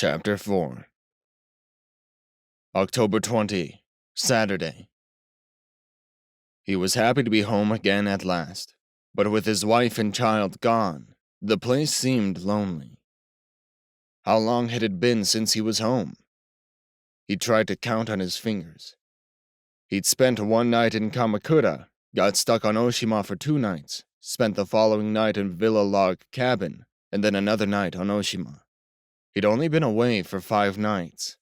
Chapter 4 October 20, Saturday. He was happy to be home again at last, but with his wife and child gone, the place seemed lonely. How long had it been since he was home? He tried to count on his fingers. He'd spent one night in Kamakura, got stuck on Oshima for 2 nights, spent the following night in Villa Log Cabin, and then another night on Oshima. He'd only been away for 5 nights.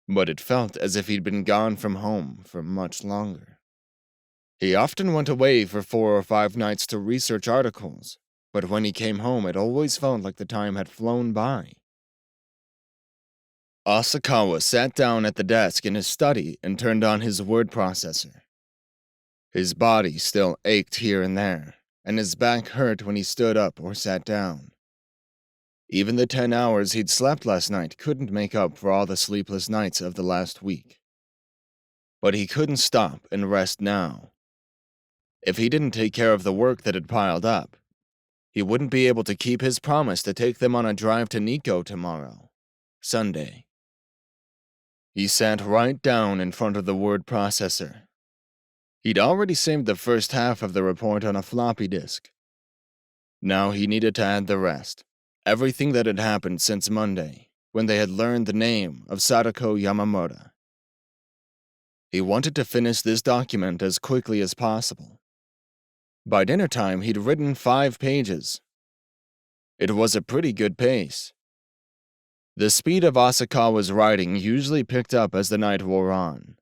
But it felt as if he'd been gone from home for much longer. He often went away for 4 or 5 nights to research articles, but when he came home it always felt like the time had flown by. Asakawa sat down at the desk in his study and turned on his word processor. His body still ached here and there, and his back hurt when he stood up or sat down. Even the 10 hours he'd slept last night couldn't make up for all the sleepless nights of the last week. But he couldn't stop and rest now. If he didn't take care of the work that had piled up, he wouldn't be able to keep his promise to take them on a drive to Nikko tomorrow, Sunday. He sat right down in front of the word processor. He'd already saved the first half of the report on a floppy disk. Now he needed to add the rest. Everything that had happened since Monday, when they had learned the name of Sadako Yamamura. He wanted to finish this document as quickly as possible. By dinner time, he'd written 5 pages. It was a pretty good pace. The speed of Asakawa's writing usually picked up as the night wore on.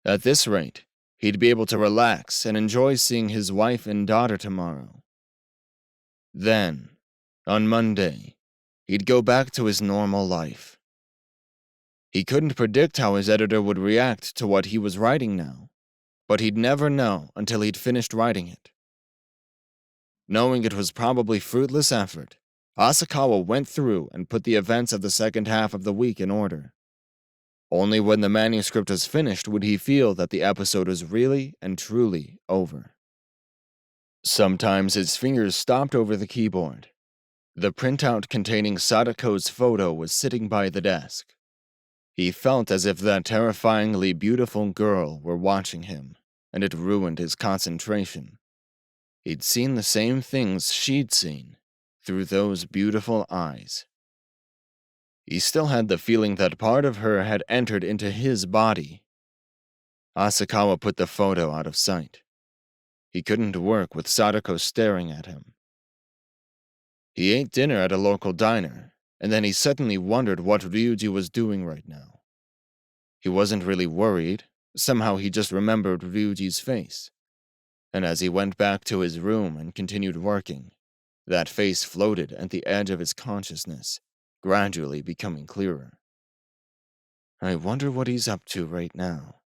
At this rate, he'd be able to relax and enjoy seeing his wife and daughter tomorrow. Then, on Monday, he'd go back to his normal life. He couldn't predict how his editor would react to what he was writing now, but he'd never know until he'd finished writing it. Knowing it was probably fruitless effort, Asakawa went through and put the events of the second half of the week in order. Only when the manuscript was finished would he feel that the episode was really and truly over. Sometimes his fingers stopped over the keyboard. The printout containing Sadako's photo was sitting by the desk. He felt as if that terrifyingly beautiful girl were watching him, and it ruined his concentration. He'd seen the same things she'd seen, through those beautiful eyes. He still had the feeling that part of her had entered into his body. Asakawa put the photo out of sight. He couldn't work with Sadako staring at him. He ate dinner at a local diner, and then he suddenly wondered what Ryuji was doing right now. He wasn't really worried. Somehow he just remembered Ryuji's face. And as he went back to his room and continued working, that face floated at the edge of his consciousness, gradually becoming clearer. I wonder what he's up to right now.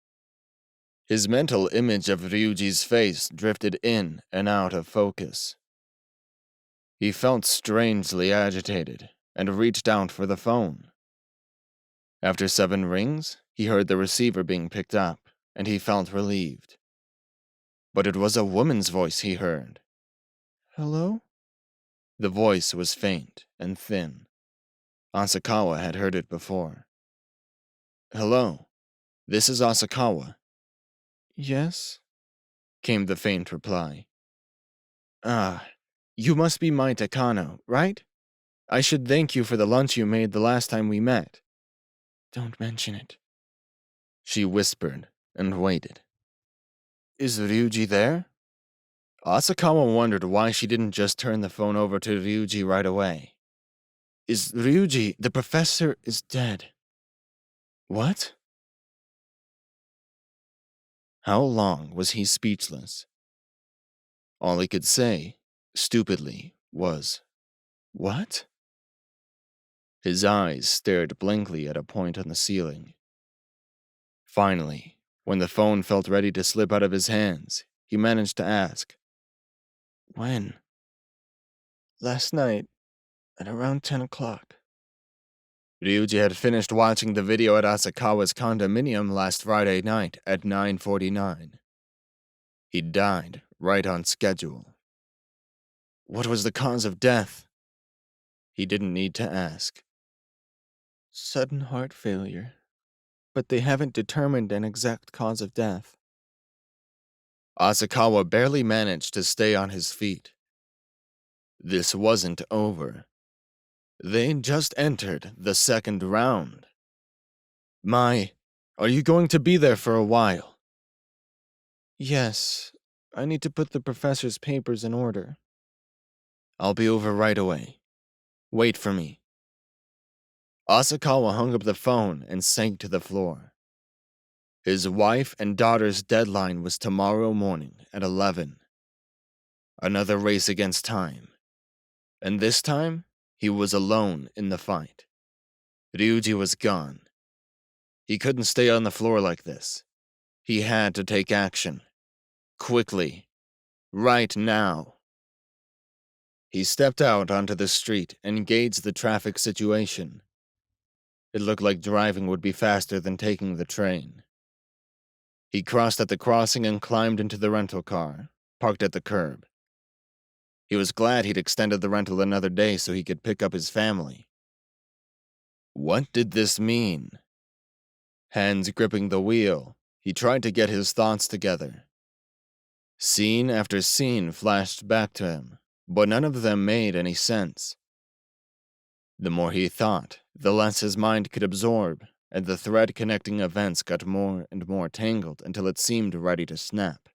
His mental image of Ryuji's face drifted in and out of focus. He felt strangely agitated and reached out for the phone. After 7 rings, he heard the receiver being picked up, and he felt relieved. But it was a woman's voice he heard. Hello? The voice was faint and thin. Asakawa had heard it before. Hello, this is Asakawa. Yes? Came the faint reply. Ah, you must be Mai Takano, right? I should thank you for the lunch you made the last time we met. Don't mention it. She whispered and waited. Is Ryuji there? Asakawa wondered why she didn't just turn the phone over to Ryuji right away. Is Ryuji, the professor, is dead. What? How long was he speechless? All he could say, stupidly, was, what? His eyes stared blankly at a point on the ceiling. Finally, when the phone felt ready to slip out of his hands, he managed to ask, When? Last night, at around 10 o'clock. Ryuji had finished watching the video at Asakawa's condominium last Friday night at 9:49. He died right on schedule. What was the cause of death? He didn't need to ask. Sudden heart failure, but they haven't determined an exact cause of death. Asakawa barely managed to stay on his feet. This wasn't over. They'd just entered the second round. Mai, are you going to be there for a while? Yes, I need to put the professor's papers in order. I'll be over right away. Wait for me. Asakawa hung up the phone and sank to the floor. His wife and daughter's deadline was tomorrow morning at 11. Another race against time. And this time, he was alone in the fight. Ryuji was gone. He couldn't stay on the floor like this. He had to take action. Quickly. Right now. He stepped out onto the street and gauged the traffic situation. It looked like driving would be faster than taking the train. He crossed at the crossing and climbed into the rental car, parked at the curb. He was glad he'd extended the rental another day so he could pick up his family. What did this mean? Hands gripping the wheel, he tried to get his thoughts together. Scene after scene flashed back to him, but none of them made any sense. The more he thought, the less his mind could absorb, and the thread connecting events got more and more tangled until it seemed ready to snap.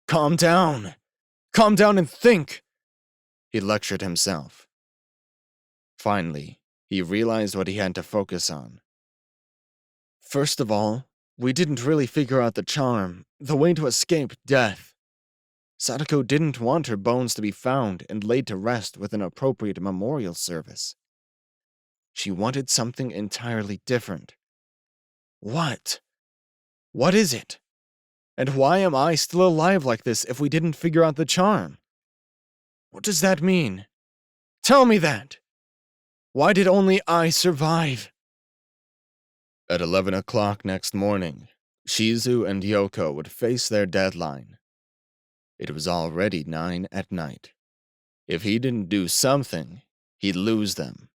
Calm down! Calm down and think! He lectured himself. Finally, he realized what he had to focus on. First of all, we didn't really figure out the charm, the way to escape death. Sadako didn't want her bones to be found and laid to rest with an appropriate memorial service. She wanted something entirely different. What? What is it? And why am I still alive like this if we didn't figure out the charm? What does that mean? Tell me that! Why did only I survive? At 11 o'clock next morning, Shizu and Yoko would face their deadline. It was already 9 at night. If he didn't do something, he'd lose them.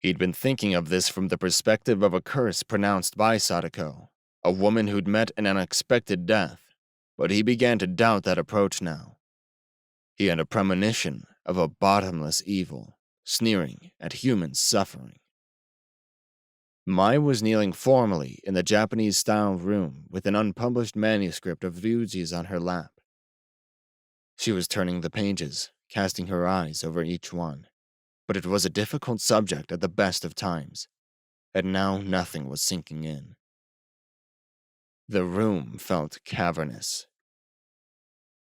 He'd been thinking of this from the perspective of a curse pronounced by Sadako, a woman who'd met an unexpected death, but he began to doubt that approach now. He had a premonition of a bottomless evil, sneering at human suffering. Mai was kneeling formally in the Japanese-style room with an unpublished manuscript of Ryuji's on her lap. She was turning the pages, casting her eyes over each one, but it was a difficult subject at the best of times, and now nothing was sinking in. The room felt cavernous.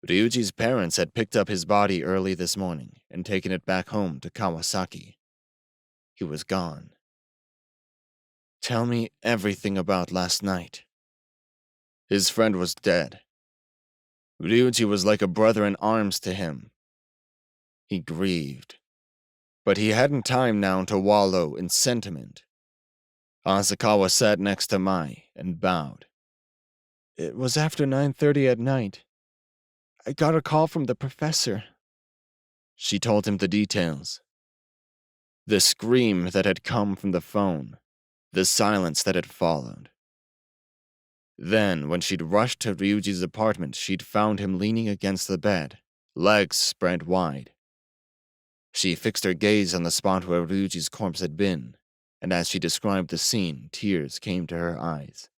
Ryuji's parents had picked up his body early this morning and taken it back home to Kawasaki. He was gone. Tell me everything about last night. His friend was dead. Ryuji was like a brother in arms to him. He grieved. But he hadn't time now to wallow in sentiment. Asakawa sat next to Mai and bowed. It was after 9:30 at night. I got a call from the professor. She told him the details. The scream that had come from the phone, the silence that had followed. Then, when she'd rushed to Ryuji's apartment, she'd found him leaning against the bed, legs spread wide. She fixed her gaze on the spot where Ryuji's corpse had been, and as she described the scene, tears came to her eyes.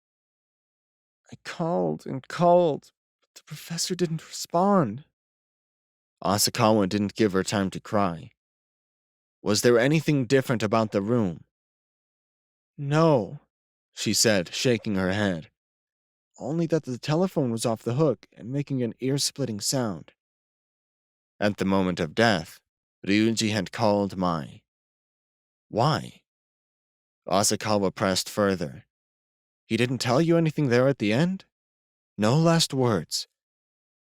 I called and called, but the professor didn't respond. Asakawa didn't give her time to cry. Was there anything different about the room? No, she said, shaking her head. Only that the telephone was off the hook and making an ear-splitting sound. At the moment of death, Ryuji had called Mai. Why? Asakawa pressed further. He didn't tell you anything there at the end? No last words.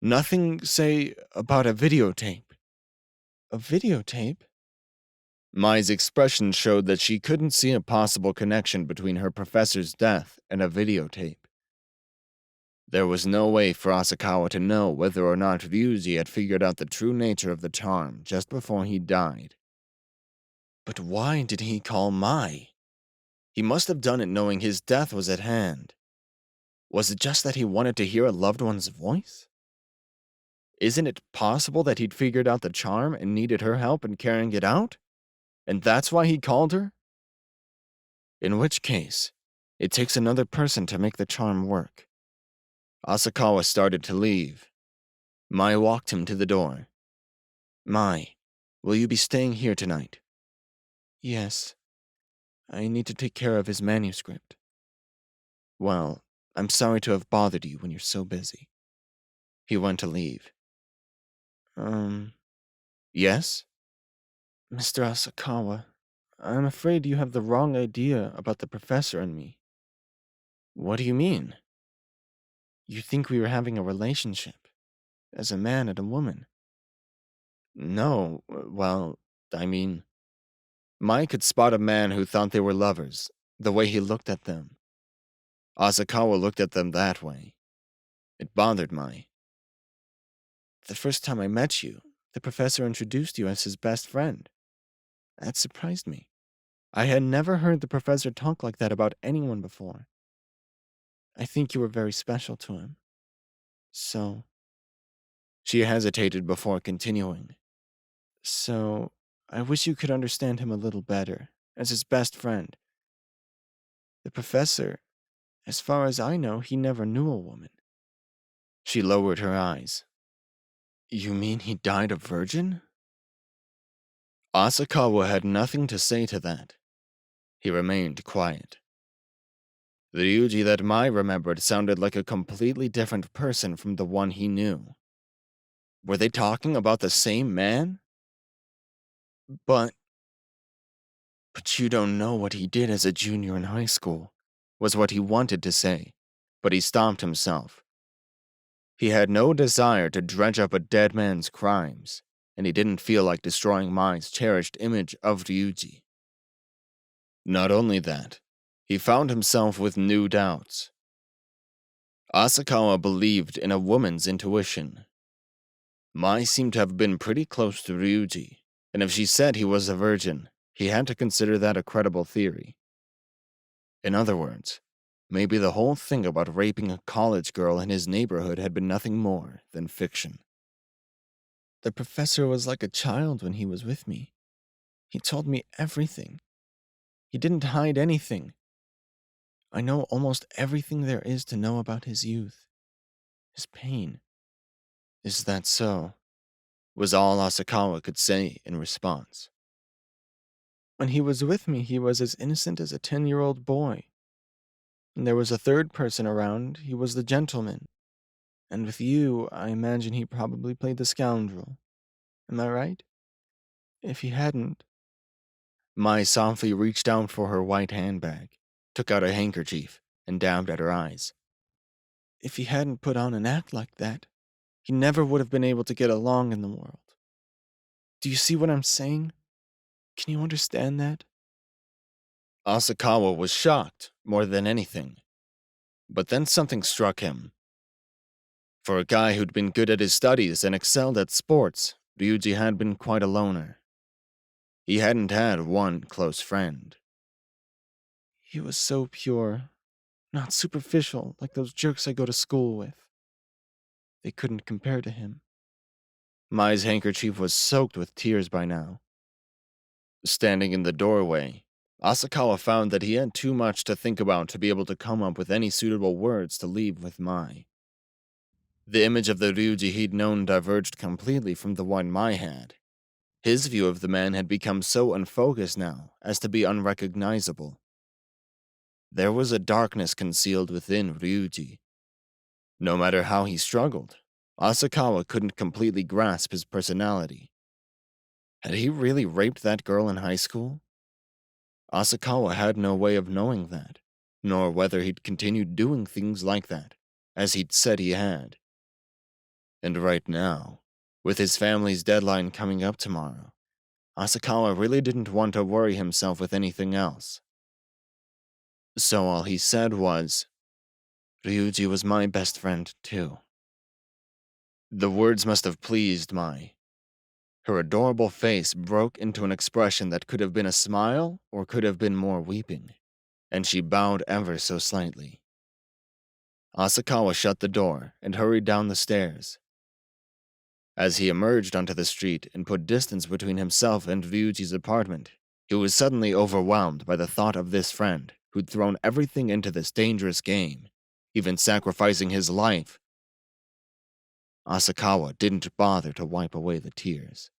Nothing, say, about a videotape. A videotape? Mai's expression showed that she couldn't see a possible connection between her professor's death and a videotape. There was no way for Asakawa to know whether or not Ryuji had figured out the true nature of the charm just before he died. But why did he call Mai? He must have done it knowing his death was at hand. Was it just that he wanted to hear a loved one's voice? Isn't it possible that he'd figured out the charm and needed her help in carrying it out? And that's why he called her? In which case, it takes another person to make the charm work. Asakawa started to leave. Mai walked him to the door. Mai, will you be staying here tonight? Yes. I need to take care of his manuscript. Well, I'm sorry to have bothered you when you're so busy. He went to leave. Yes? Mr. Asakawa, I'm afraid you have the wrong idea about the professor and me. What do you mean? You think we were having a relationship, as a man and a woman. No, well, I mean, Mai could spot a man who thought they were lovers, the way he looked at them. Asakawa looked at them that way. It bothered Mai. The first time I met you, the professor introduced you as his best friend. That surprised me. I had never heard the professor talk like that about anyone before. I think you were very special to him. So... She hesitated before continuing. So, I wish you could understand him a little better, as his best friend. The professor, as far as I know, he never knew a woman. She lowered her eyes. You mean he died a virgin? Asakawa had nothing to say to that. He remained quiet. The Ryuji that Mai remembered sounded like a completely different person from the one he knew. Were they talking about the same man? But you don't know what he did as a junior in high school, was what he wanted to say, but he stopped himself. He had no desire to dredge up a dead man's crimes, and he didn't feel like destroying Mai's cherished image of Ryuji. Not only that, he found himself with new doubts. Asakawa believed in a woman's intuition. Mai seemed to have been pretty close to Ryuji, and if she said he was a virgin, he had to consider that a credible theory. In other words, maybe the whole thing about raping a college girl in his neighborhood had been nothing more than fiction. The professor was like a child when he was with me. He told me everything. He didn't hide anything. I know almost everything there is to know about his youth, his pain. Is that so? Was all Asakawa could say in response. When he was with me, he was as innocent as a 10-year-old boy. When there was a third person around, he was the gentleman. And with you, I imagine he probably played the scoundrel. Am I right? If he hadn't... Mai softly reached down for her white handbag, took out a handkerchief, and dabbed at her eyes. If he hadn't put on an act like that, he never would have been able to get along in the world. Do you see what I'm saying? Can you understand that? Asakawa was shocked more than anything. But then something struck him. For a guy who'd been good at his studies and excelled at sports, Ryuji had been quite a loner. He hadn't had one close friend. He was so pure, not superficial like those jerks I go to school with. They couldn't compare to him. Mai's handkerchief was soaked with tears by now. Standing in the doorway, Asakawa found that he had too much to think about to be able to come up with any suitable words to leave with Mai. The image of the Ryuji he'd known diverged completely from the one Mai had. His view of the man had become so unfocused now as to be unrecognizable. There was a darkness concealed within Ryuji. No matter how he struggled, Asakawa couldn't completely grasp his personality. Had he really raped that girl in high school? Asakawa had no way of knowing that, nor whether he'd continued doing things like that, as he'd said he had. And right now, with his family's deadline coming up tomorrow, Asakawa really didn't want to worry himself with anything else. So all he said was, Ryuji was my best friend too. The words must have pleased Mai. Her adorable face broke into an expression that could have been a smile or could have been more weeping, and she bowed ever so slightly. Asakawa shut the door and hurried down the stairs. As he emerged onto the street and put distance between himself and Ryuji's apartment, he was suddenly overwhelmed by the thought of this friend who'd thrown everything into this dangerous game, even sacrificing his life. Asakawa didn't bother to wipe away the tears.